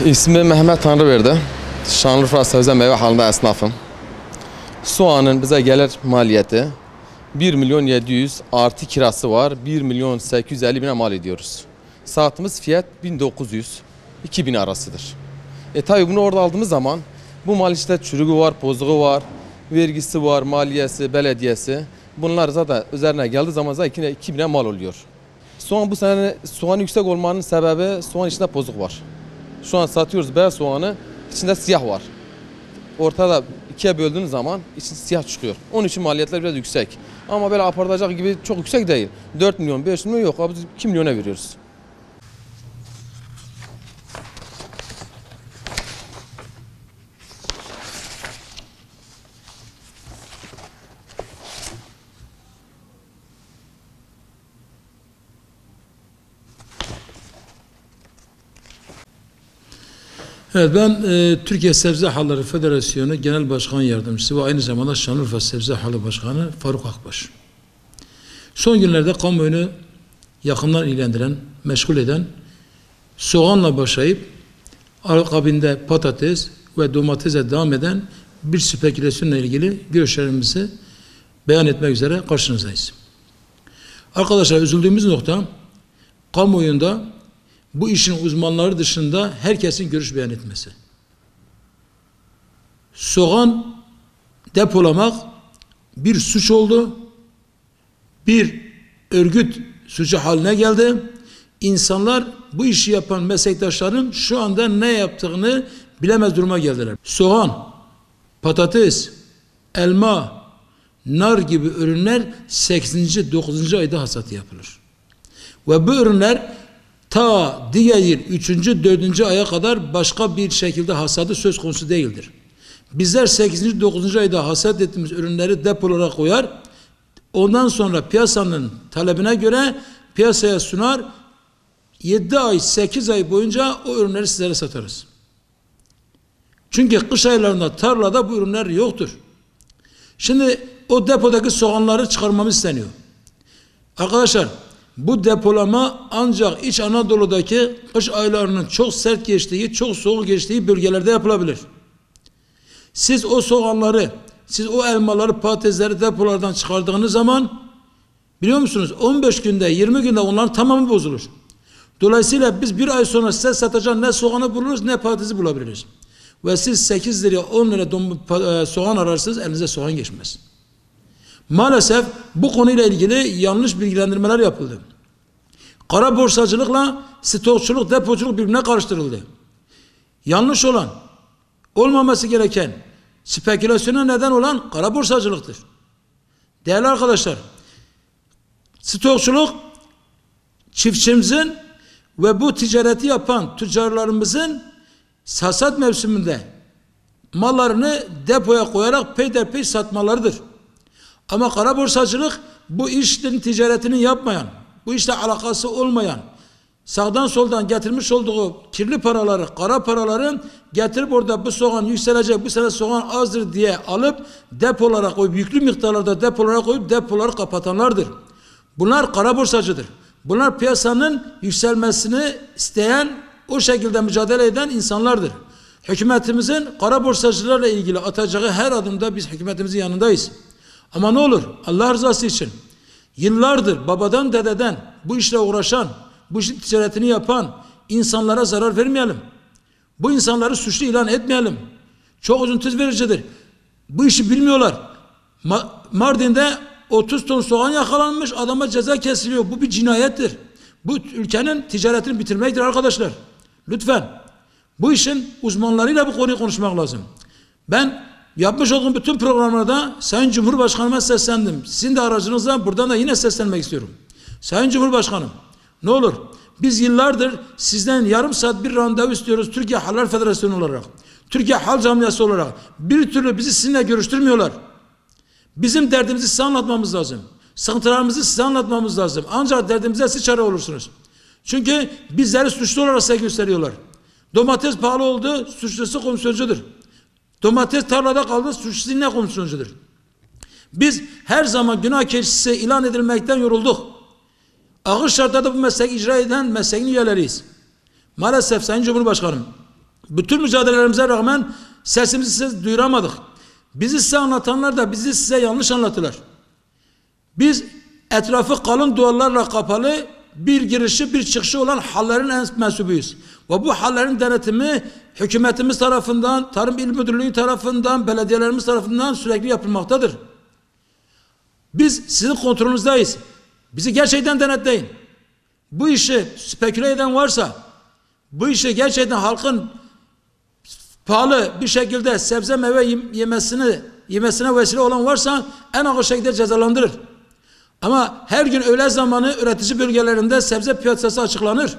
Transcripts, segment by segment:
İsmim Mehmet Tanrıverdi. Şanlıurfa sebze meyve halinde esnafım. Soğanın bize gelir maliyeti 1.700.000 artı kirası var. 1.850.000'e mal ediyoruz. Saatimiz fiyat 1900-2000 arasıdır. Tabi bunu orada aldığımız zaman bu mal işte çürüğü var, pozluğu var, vergisi var, maliyesi, belediyesi. Bunlar zaten üzerine geldiği zaman zaten 2000'e mal oluyor. Soğan bu sene soğan yüksek olmanın sebebi soğan içinde pozluk var. Şu an satıyoruz beyaz soğanı, içinde siyah var. Ortada ikiye böldüğünüz zaman içinde siyah çıkıyor. Onun için maliyetler biraz yüksek. Ama böyle apartacak gibi çok yüksek değil. 4 milyon, 5 milyon yok. Abi 2 milyona veriyoruz. Evet, ben Türkiye Sebze Halları Federasyonu Genel Başkan Yardımcısı ve aynı zamanda Şanlıurfa Sebze Halı Başkanı Faruk Akbaş. Son günlerde kamuoyunu yakından ilgilendiren, meşgul eden, soğanla başlayıp akabinde patates ve domatese devam eden bir spekülasyonla ilgili görüşlerimizi beyan etmek üzere karşınızdayız. Arkadaşlar, üzüldüğümüz nokta, kamuoyunda bu işin uzmanları dışında herkesin görüş beyan etmesi. Soğan depolamak bir suç oldu. Bir örgüt suçu haline geldi. İnsanlar, bu işi yapan meslektaşların şu anda ne yaptığını bilemez duruma geldiler. Soğan, patates, elma, nar gibi ürünler 8. 9. ayda hasat yapılır. Ve bu ürünler ta diğer yıl 3. 4. aya kadar başka bir şekilde hasadı söz konusu değildir. Bizler 8. 9. ayda hasat ettiğimiz ürünleri depolara koyar. Ondan sonra piyasanın talebine göre piyasaya sunar. 7 ay 8 ay boyunca o ürünleri sizlere satarız. Çünkü kış aylarında tarlada bu ürünler yoktur. Şimdi o depodaki soğanları çıkarmamız isteniyor. Arkadaşlar, bu depolama ancak İç Anadolu'daki kış aylarının çok sert geçtiği, çok soğuk geçtiği bölgelerde yapılabilir. Siz o soğanları, siz o elmaları, patatesleri depolardan çıkardığınız zaman, biliyor musunuz, 15 günde, 20 günde onların tamamı bozulur. Dolayısıyla biz bir ay sonra size satacağın ne soğanı buluruz ne patatesi bulabiliriz. Ve siz 8 liraya 10 lira soğan ararsınız, elinize soğan geçmez. Maalesef bu konuyla ilgili yanlış bilgilendirmeler yapıldı. Kara borsacılıkla stokçuluk, depoculuk birbirine karıştırıldı. Yanlış olan, olmaması gereken, spekülasyona neden olan kara borsacılıktır. Değerli arkadaşlar, stokçuluk çiftçimizin ve bu ticareti yapan tüccarlarımızın hasat mevsiminde mallarını depoya koyarak peyderpey satmalarıdır. Ama kara borsacılık bu işlerin ticaretini yapmayan, bu işle alakası olmayan, sağdan soldan getirmiş olduğu kirli paraları, kara paraları getirip orada bu soğan yükselecek, bu sene soğan azdır diye alıp depolara koyup, yüklü miktarlarda depolara koyup depoları kapatanlardır. Bunlar kara borsacıdır. Bunlar piyasanın yükselmesini isteyen, o şekilde mücadele eden insanlardır. Hükümetimizin kara borsacılarla ilgili atacağı her adımda biz hükümetimizin yanındayız. Ama ne olur Allah rızası için yıllardır babadan dededen bu işle uğraşan, bu işin ticaretini yapan insanlara zarar vermeyelim. Bu insanları suçlu ilan etmeyelim. Çok üzüntü vericidir. Bu işi bilmiyorlar. Mardin'de 30 ton soğan yakalanmış, adama ceza kesiliyor. Bu bir cinayettir. Bu ülkenin ticaretini bitirmektir arkadaşlar. Lütfen bu işin uzmanlarıyla bu konuyu konuşmak lazım. Ben yapmış olduğum bütün programlarda Sayın Cumhurbaşkanıma seslendim. Sizin de aracınızla buradan da yine seslenmek istiyorum. Sayın Cumhurbaşkanım, ne olur biz yıllardır sizden yarım saat bir randevu istiyoruz Türkiye Haller Federasyonu olarak. Türkiye Hal Camiası olarak. Bir türlü bizi sizinle görüştürmüyorlar. Bizim derdimizi size anlatmamız lazım. Sıkıntılarımızı size anlatmamız lazım. Ancak derdimize siz çare olursunuz. Çünkü bizleri suçlu olarak size gösteriyorlar. Domates pahalı oldu, suçlusu komisyoncudur. Domates tarlada kaldı, suçlusu yine komisyoncudur. Biz her zaman günah keçisi ilan edilmekten yorulduk. Ağır şartlarda bu mesleği icra eden mesleğin üyeleriyiz. Maalesef Sayın Cumhurbaşkanım, bütün mücadelelerimize rağmen sesimizi size duyuramadık. Bizi size anlatanlar da bizi size yanlış anlattılar. Biz etrafı kalın duvarlarla kapalı bir girişi bir çıkışı olan hallerin en mensubuyuz. Ve bu hallerin denetimi hükümetimiz tarafından, Tarım İl Müdürlüğü tarafından, belediyelerimiz tarafından sürekli yapılmaktadır. Biz sizin kontrolünüzdeyiz. Bizi gerçekten denetleyin. Bu işi speküle eden varsa, bu işi gerçekten halkın pahalı bir şekilde sebze meyve yemesine vesile olan varsa en ağır şekilde cezalandırır. Ama her gün öğle zamanı üretici bölgelerinde sebze piyasası açıklanır.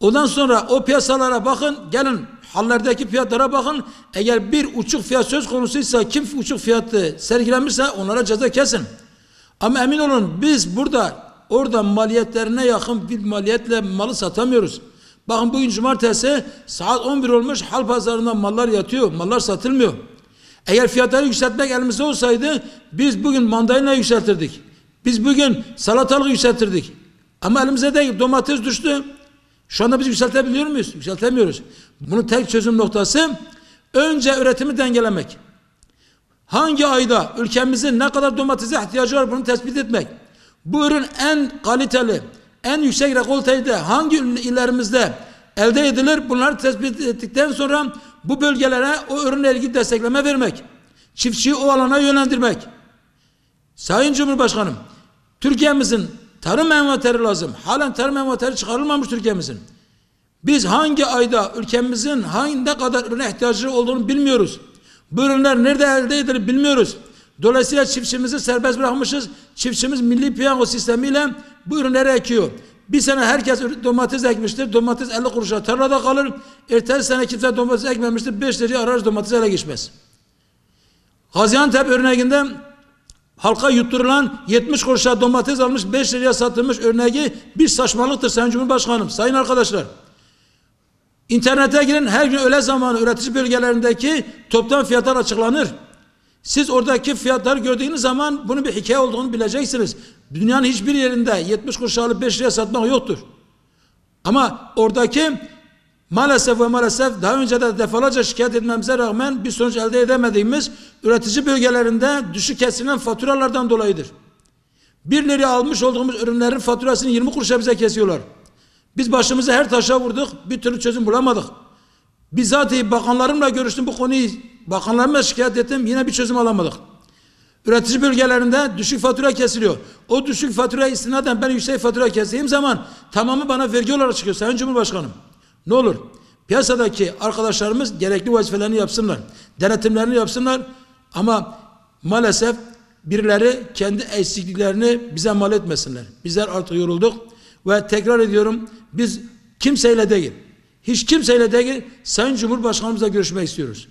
Ondan sonra o piyasalara bakın, gelin hallerdeki fiyatlara bakın. Eğer bir uçuk fiyat söz konusuysa, kim uçuk fiyatı sergilenmişse onlara ceza kesin. Ama emin olun biz orada maliyetlerine yakın bir maliyetle malı satamıyoruz. Bakın bugün cumartesi saat 11 olmuş, hal pazarında mallar yatıyor, mallar satılmıyor. Eğer fiyatları yükseltmek elimizde olsaydı biz bugün mandalina yükseltirdik. Biz bugün salatalık yükseltirdik. Ama elimize değil, domates düştü. Şu anda biz yükseltebiliyor muyuz? Yükseltemiyoruz. Bunun tek çözüm noktası önce üretimi dengelemek. Hangi ayda ülkemizin ne kadar domatese ihtiyacı var bunu tespit etmek. Bu ürün en kaliteli, en yüksek rekolteyde hangi illerimizde elde edilir? Bunları tespit ettikten sonra bu bölgelere o ürünle ilgili destekleme vermek. Çiftçiyi o alana yönlendirmek. Sayın Cumhurbaşkanım, Türkiye'mizin tarım envanteri lazım. Halen tarım envanteri çıkarılmamış Türkiye'mizin. Biz hangi ayda ülkemizin ne kadar ürüne ihtiyacı olduğunu bilmiyoruz. Bu ürünler nerede elde edilir bilmiyoruz. Dolayısıyla çiftçimizi serbest bırakmışız. Çiftçimiz milli piyango sistemiyle bu ürünleri ekiyor. Bir sene herkes domates ekmiştir. Domates 50 kuruşa tarlada kalır. Ertesi sene kimse domates ekmemiştir. 5 liraya arar domates ele geçmez. Gaziantep örneğinde halka yutturulan 70 kuruşa domates almış 5 liraya satılmış örneği bir saçmalıktır Sayın Cumhurbaşkanım. Sayın arkadaşlar. İnternete girin, her gün öğle zamanı üretici bölgelerindeki toptan fiyatlar açıklanır. Siz oradaki fiyatları gördüğünüz zaman bunun bir hikaye olduğunu bileceksiniz. Dünyanın hiçbir yerinde 70 kuruş alıp 5 liraya satmak yoktur. Ama oradaki maalesef daha önce de defalarca şikayet etmemize rağmen bir sonuç elde edemediğimiz üretici bölgelerinde düşük kesilen faturalardan dolayıdır. 1 liraya almış olduğumuz ürünlerin faturasını 20 kuruşa bize kesiyorlar. Biz başımızı her taşa vurduk, bir türlü çözüm bulamadık. Bizzat bakanlarımla görüştüm bu konuyu, bakanlarıma şikayet ettim, yine bir çözüm alamadık. Üretici bölgelerinde düşük fatura kesiliyor. O düşük faturaya istinaden ben yüksek fatura kestiğim zaman tamamı bana vergi olarak çıkıyor Sayın Cumhurbaşkanım. Ne olur piyasadaki arkadaşlarımız gerekli vazifelerini yapsınlar. Denetimlerini yapsınlar ama maalesef birileri kendi eksikliklerini bize mal etmesinler. Bizler artık yorulduk ve tekrar ediyorum, biz kimseyle değil, hiç kimseyle değil, Sayın Cumhurbaşkanımızla görüşmek istiyoruz.